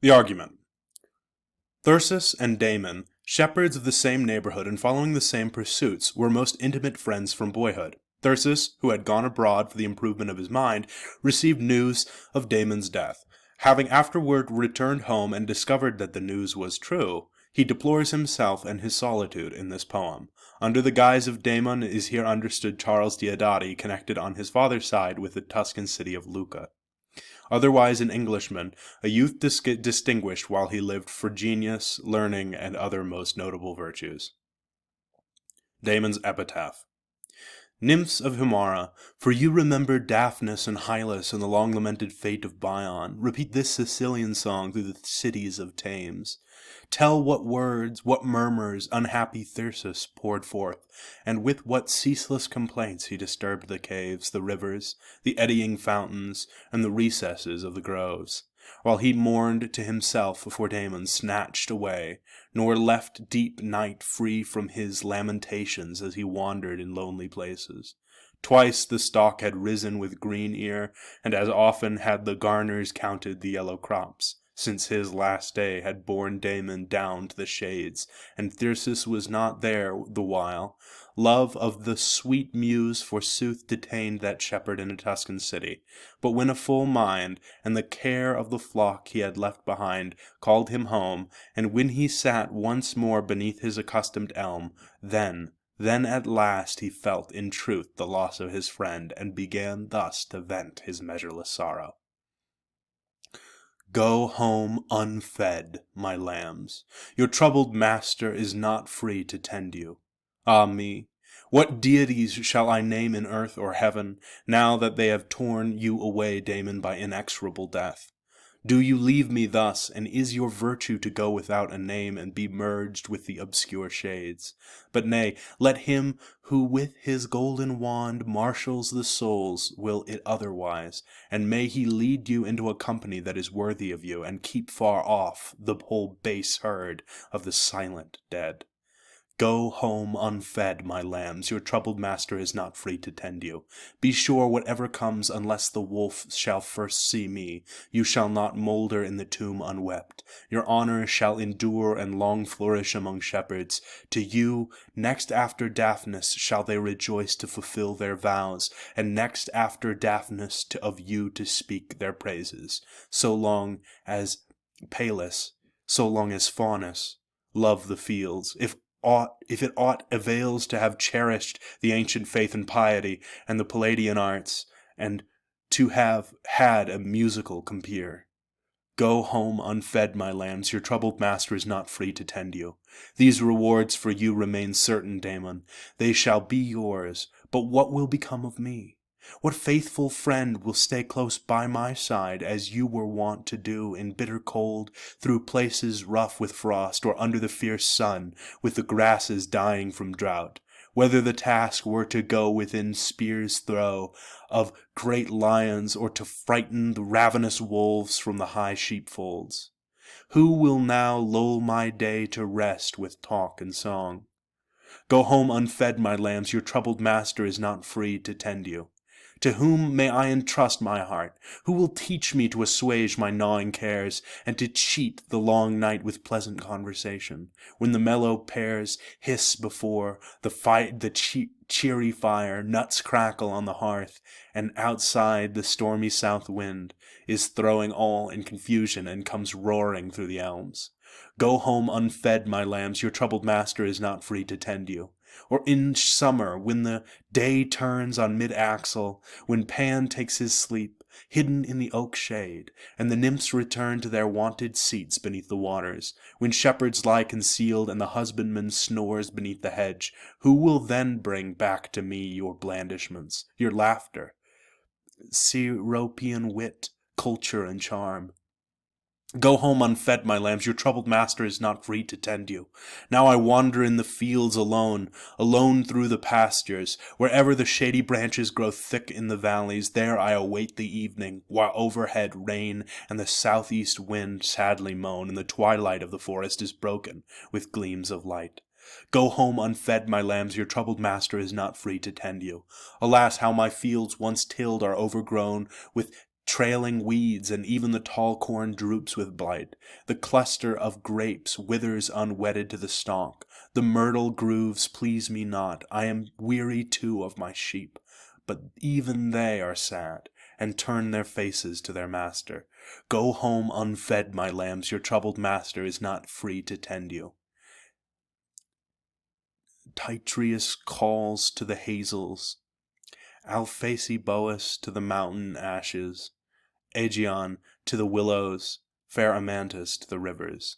The argument. Thyrsis and Damon, shepherds of the same neighborhood and following the same pursuits, were most intimate friends from boyhood. Thyrsis, who had gone abroad for the improvement of his mind, received news of Damon's death. Having afterward returned home and discovered that the news was true, he deplores himself and his solitude in this poem. Under the guise of Damon is here understood Charles Diodati, connected on his father's side with the Tuscan city of Lucca. Otherwise an Englishman, a youth distinguished while he lived for genius, learning, and other most notable virtues. Damon's Epitaph. Nymphs of Himara, for you remember Daphnis and Hylas and the long-lamented fate of Bion, repeat this Sicilian song through the cities of Thames. Tell what words, what murmurs, unhappy Thyrsis poured forth, and with what ceaseless complaints he disturbed the caves, the rivers, the eddying fountains, and the recesses of the groves, while he mourned to himself for Damon snatched away, nor left deep night free from his lamentations as he wandered in lonely places. Twice the stalk had risen with green ear, and as often had the garners counted the yellow crops, since his last day had borne Damon down to the shades, and Thyrsis was not there the while. Love of the sweet muse forsooth detained that shepherd in a Tuscan city, but when a full mind, and the care of the flock he had left behind, called him home, and when he sat once more beneath his accustomed elm, then at last he felt in truth the loss of his friend, and began thus to vent his measureless sorrow. Go home unfed, my lambs. Your troubled master is not free to tend you. Ah me! What deities shall I name in earth or heaven, now that they have torn you away, Damon, by inexorable death? Do you leave me thus, and is your virtue to go without a name and be merged with the obscure shades? But nay, let him who with his golden wand marshals the souls will it otherwise, and may he lead you into a company that is worthy of you, and keep far off the whole base herd of the silent dead. Go home unfed, my lambs, your troubled master is not free to tend you. Be sure whatever comes, unless the wolf shall first see me, you shall not moulder in the tomb unwept. Your honor shall endure and long flourish among shepherds. To you, next after Daphnis, shall they rejoice to fulfill their vows, and next after Daphnis of you to speak their praises. So long as Pallas, so long as Faunus, love the fields, if it aught avails to have cherished the ancient faith and piety, and the Palladian arts, and to have had a musical compeer. Go home unfed, my lambs, your troubled master is not free to tend you. These rewards for you remain certain, Damon. They shall be yours, but what will become of me? What faithful friend will stay close by my side, as you were wont to do in bitter cold, through places rough with frost, or under the fierce sun, with the grasses dying from drought? Whether the task were to go within spear's throw of great lions, or to frighten the ravenous wolves from the high sheepfolds? Who will now lull my day to rest with talk and song? Go home unfed, my lambs, your troubled master is not free to tend you. To whom may I entrust my heart? Who will teach me to assuage my gnawing cares, and to cheat the long night with pleasant conversation, when the mellow pears hiss before the cheery fire, nuts crackle on the hearth, and outside the stormy south wind is throwing all in confusion and comes roaring through the elms? Go home unfed, my lambs, your troubled master is not free to tend you. Or in summer, when the day turns on mid-axle, when Pan takes his sleep, hidden in the oak shade, and the nymphs return to their wonted seats beneath the waters, when shepherds lie concealed and the husbandman snores beneath the hedge, who will then bring back to me your blandishments, your laughter, Syropian wit, culture, and charm? Go home unfed, my lambs, your troubled master is not free to tend you. Now I wander in the fields alone through the pastures. Wherever the shady branches grow thick in the valleys, there I await the evening, while overhead rain and the southeast wind sadly moan, and the twilight of the forest is broken with gleams of light. Go home unfed, my lambs, your troubled master is not free to tend you. Alas, how my fields once tilled are overgrown with trailing weeds, and even the tall corn droops with blight. The cluster of grapes withers unwedded to the stalk. The myrtle grooves please me not. I am weary too of my sheep, but even they are sad, and turn their faces to their master. Go home unfed, my lambs, your troubled master is not free to tend you. Titreus calls to the hazels, Alphaceboas to the mountain ashes, Aegeon to the willows, fair Amantis to the rivers.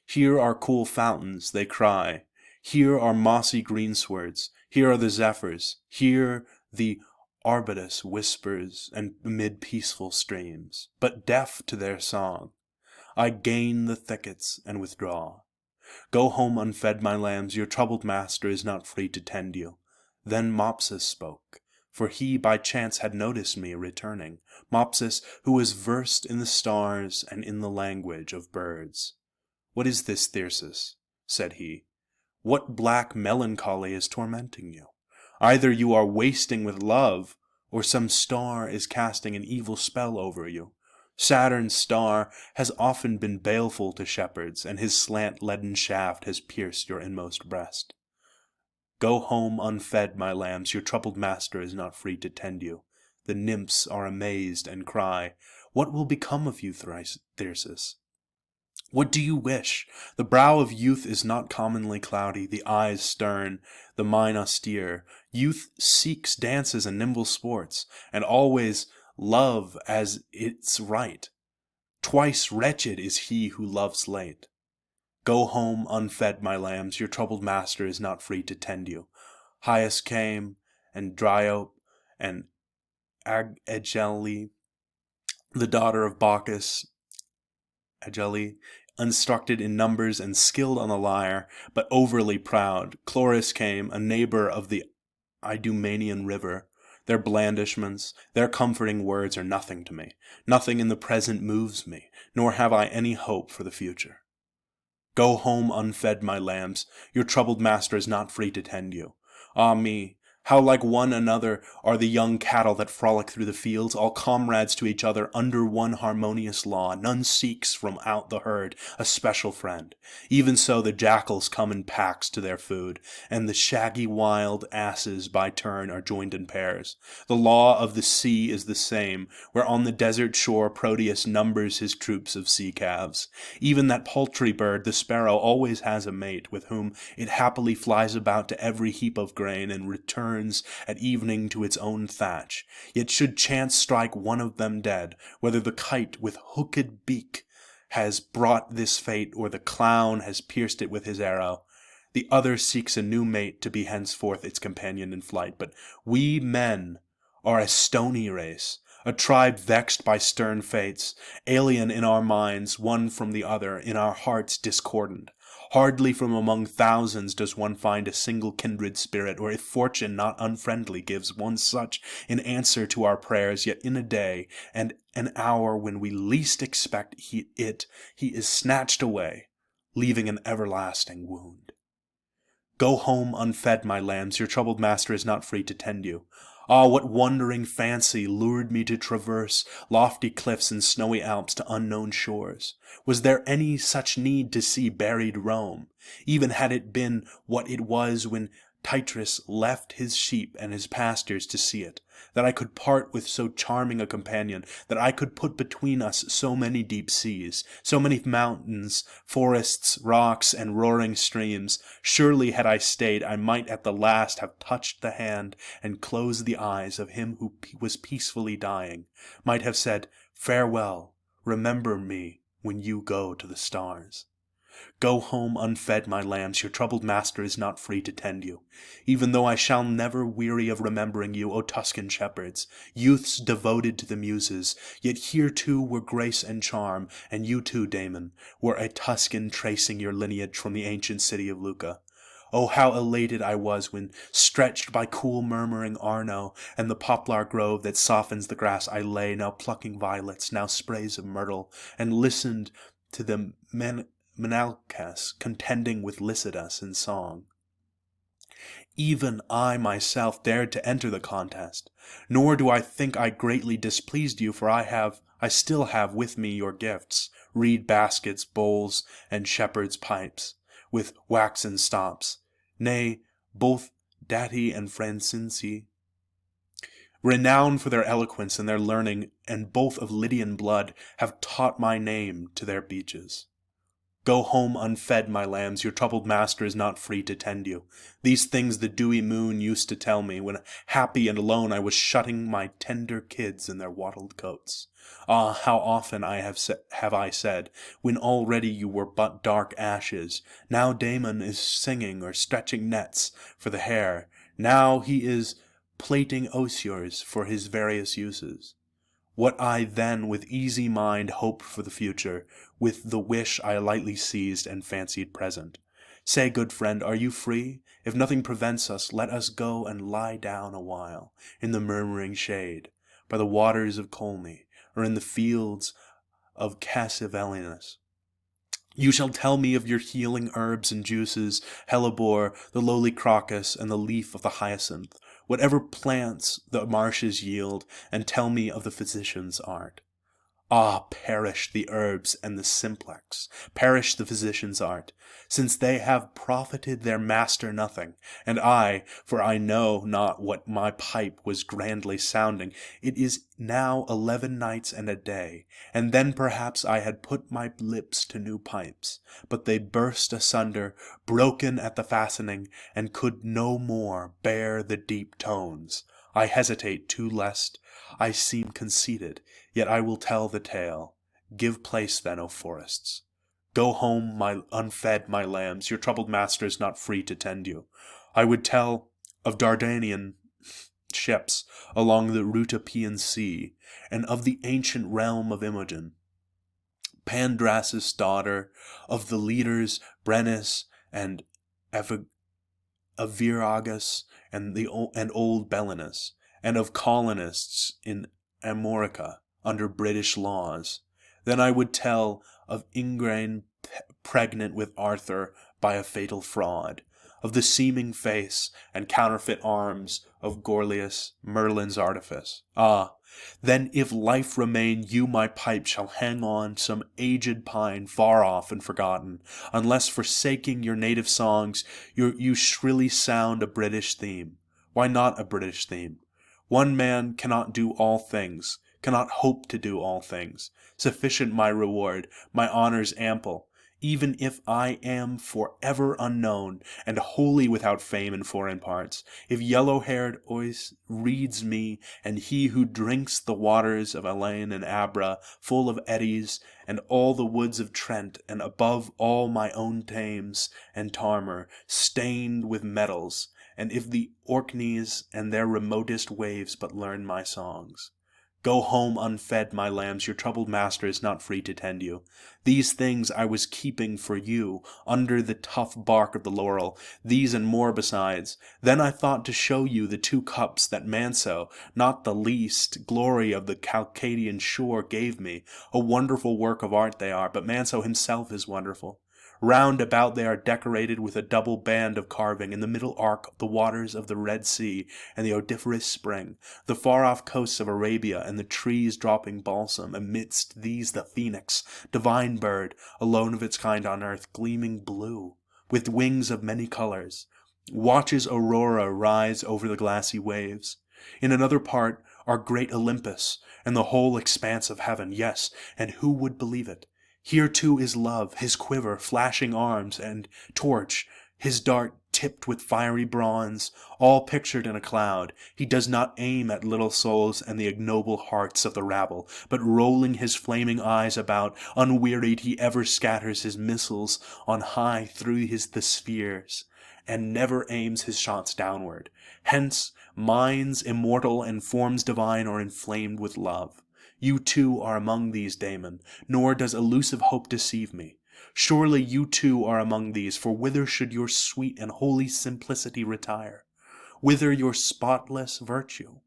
Here are cool fountains, they cry. Here are mossy greenswards. Here are the zephyrs. Here the arbutus whispers and amid peaceful streams. But deaf to their song, I gain the thickets and withdraw. Go home unfed, my lambs, your troubled master is not free to tend you. Then Mopsus spoke, for he by chance had noticed me returning, Mopsus, who was versed in the stars and in the language of birds. What is this, Thyrsis? Said he. What black melancholy is tormenting you? Either you are wasting with love, or some star is casting an evil spell over you. Saturn's star has often been baleful to shepherds, and his slant leaden shaft has pierced your inmost breast. Go home unfed, my lambs, your troubled master is not free to tend you. The nymphs are amazed and cry, What will become of you, Thyrsis? What do you wish? The brow of youth is not commonly cloudy, the eyes stern, the mind austere. Youth seeks dances and nimble sports, and always love as its right. Twice wretched is he who loves late. Go home unfed, my lambs, your troubled master is not free to tend you. Hyas came, and Dryope, and Agele, the daughter of Bacchus, Agele, instructed in numbers and skilled on the lyre, but overly proud. Chloris came, a neighbor of the Idumanian river. Their blandishments, their comforting words are nothing to me. Nothing in the present moves me, nor have I any hope for the future. Go home unfed, my lambs, your troubled master is not free to tend you. Ah me, how like one another are the young cattle that frolic through the fields, all comrades to each other under one harmonious law. None seeks from out the herd a special friend. Even so the jackals come in packs to their food, and the shaggy wild asses by turn are joined in pairs. The law of the sea is the same, where on the desert shore Proteus numbers his troops of sea calves. Even that paltry bird, the sparrow, always has a mate, with whom it happily flies about to every heap of grain, and returns at evening to its own thatch. Yet should chance strike one of them dead, whether the kite with hooked beak has brought this fate, or the clown has pierced it with his arrow, the other seeks a new mate to be henceforth its companion in flight. But we men are a stony race, a tribe vexed by stern fates, alien in our minds one from the other, in our hearts discordant. Hardly from among thousands does one find a single kindred spirit, or if fortune not unfriendly gives one such in answer to our prayers, yet in a day and an hour when we least expect he is snatched away, leaving an everlasting wound. Go home unfed, my lambs, your troubled master is not free to tend you. Ah, what wandering fancy lured me to traverse lofty cliffs and snowy Alps to unknown shores? Was there any such need to see buried Rome, even had it been what it was when Titreus left his sheep and his pastures to see it, that I could part with so charming a companion, that I could put between us so many deep seas, so many mountains, forests, rocks, and roaring streams? Surely had I stayed, I might at the last have touched the hand and closed the eyes of him who was peacefully dying, might have said, farewell, remember me when you go to the stars. Go home unfed, my lambs, your troubled master is not free to tend you. Even though I shall never weary of remembering you, O Tuscan shepherds, youths devoted to the Muses, yet here too were grace and charm, and you too, Damon, were a Tuscan tracing your lineage from the ancient city of Lucca. Oh, how elated I was when, stretched by cool murmuring Arno and the poplar grove that softens the grass, I lay, now plucking violets, now sprays of myrtle, and listened to the Menalcas contending with Lycidas in song. Even I myself dared to enter the contest, nor do I think I greatly displeased you, for I still have with me your gifts, reed baskets, bowls, and shepherd's pipes, with waxen stops, nay, both Dati and Francinci, renowned for their eloquence and their learning, and both of Lydian blood, have taught my name to their beaches. Go home unfed, my lambs, your troubled master is not free to tend you. These things the dewy moon used to tell me, when happy and alone I was shutting my tender kids in their wattled coats. Ah, how often have I said, when already you were but dark ashes, now Damon is singing or stretching nets for the hare, now he is plaiting osiers for his various uses. What I then with easy mind hoped for the future, with the wish I lightly seized and fancied present. Say, good friend, are you free? If nothing prevents us, let us go and lie down a while, in the murmuring shade, by the waters of Colne, or in the fields of Cassivellaunus. You shall tell me of your healing herbs and juices, hellebore, the lowly crocus, and the leaf of the hyacinth, whatever plants the marshes yield, and tell me of the physician's art. Ah, perish the herbs and the simplex, perish the physician's art, since they have profited their master nothing, and I, for I know not what my pipe was grandly sounding, it is now 11 nights and a day, and then perhaps I had put my lips to new pipes, but they burst asunder, broken at the fastening, and could no more bear the deep tones. I hesitate too lest I seem conceited, yet I will tell the tale. Give place then, O forests. Go home, my unfed, my lambs, your troubled master is not free to tend you. I would tell of Dardanian ships along the Rutupian Sea, and of the ancient realm of Imogen, Pandrasus' daughter, of the leaders Brennus and Aviragus and old Belenus, and of colonists in Amorica under British laws. Then I would tell of Ingrain pregnant with Arthur by a fatal fraud, of the seeming face and counterfeit arms of Gorlius, Merlin's artifice. Ah, then if life remain, you my pipe shall hang on some aged pine far off and forgotten, unless forsaking your native songs, you shrilly sound a British theme. Why not a British theme? One man cannot do all things, cannot hope to do all things. Sufficient my reward, my honours ample, even if I am for ever unknown, and wholly without fame in foreign parts. If yellow-haired Ois reads me, and he who drinks the waters of Elaine and Abra, full of eddies, and all the woods of Trent, and above all my own Thames and Tarmer, stained with metals, and if the Orkneys and their remotest waves but learn my songs. Go home unfed, my lambs, your troubled master is not free to tend you. These things I was keeping for you, under the tough bark of the laurel, these and more besides. Then I thought to show you the 2 cups that Manso, not the least glory of the Calcadian shore, gave me. A wonderful work of art they are, but Manso himself is wonderful. Round about they are decorated with a double band of carving, in the middle arc the waters of the Red Sea and the odoriferous spring, the far-off coasts of Arabia and the trees dropping balsam, amidst these the phoenix, divine bird, alone of its kind on earth, gleaming blue, with wings of many colors, watches aurora rise over the glassy waves. In another part are great Olympus, and the whole expanse of heaven, yes, and who would believe it? Here too is love, his quiver, flashing arms, and torch, his dart tipped with fiery bronze, all pictured in a cloud. He does not aim at little souls and the ignoble hearts of the rabble, but rolling his flaming eyes about, unwearied he ever scatters his missiles on high through the spheres, and never aims his shots downward. Hence, minds immortal and forms divine are inflamed with love. You too are among these, Damon, nor does elusive hope deceive me. Surely you too are among these, for whither should your sweet and holy simplicity retire? Whither your spotless virtue?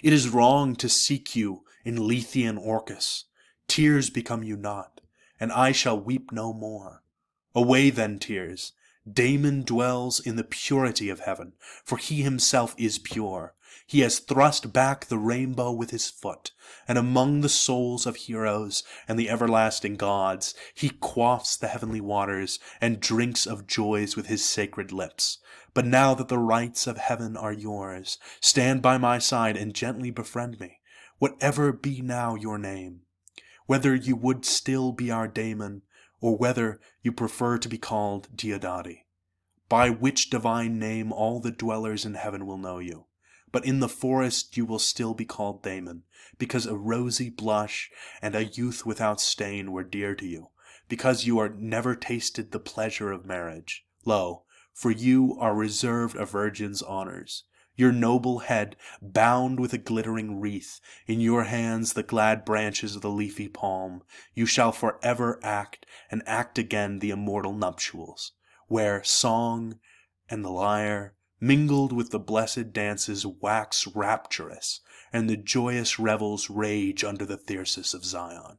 It is wrong to seek you in Lethean Orcus. Tears become you not, and I shall weep no more. Away then, tears. Damon dwells in the purity of heaven, for he himself is pure. He has thrust back the rainbow with his foot, and among the souls of heroes and the everlasting gods, he quaffs the heavenly waters and drinks of joys with his sacred lips. But now that the rights of heaven are yours, stand by my side and gently befriend me, whatever be now your name. Whether you would still be our Damon, or whether you prefer to be called Diodati, by which divine name all the dwellers in heaven will know you. But in the forest you will still be called Damon, because a rosy blush and a youth without stain were dear to you, because you are never tasted the pleasure of marriage. Lo, for you are reserved a virgin's honors. Your noble head bound with a glittering wreath, in your hands the glad branches of the leafy palm, you shall forever act, and act again the immortal nuptials, where song and the lyre, mingled with the blessed dances, wax rapturous, and the joyous revels rage under the thyrsus of Zion.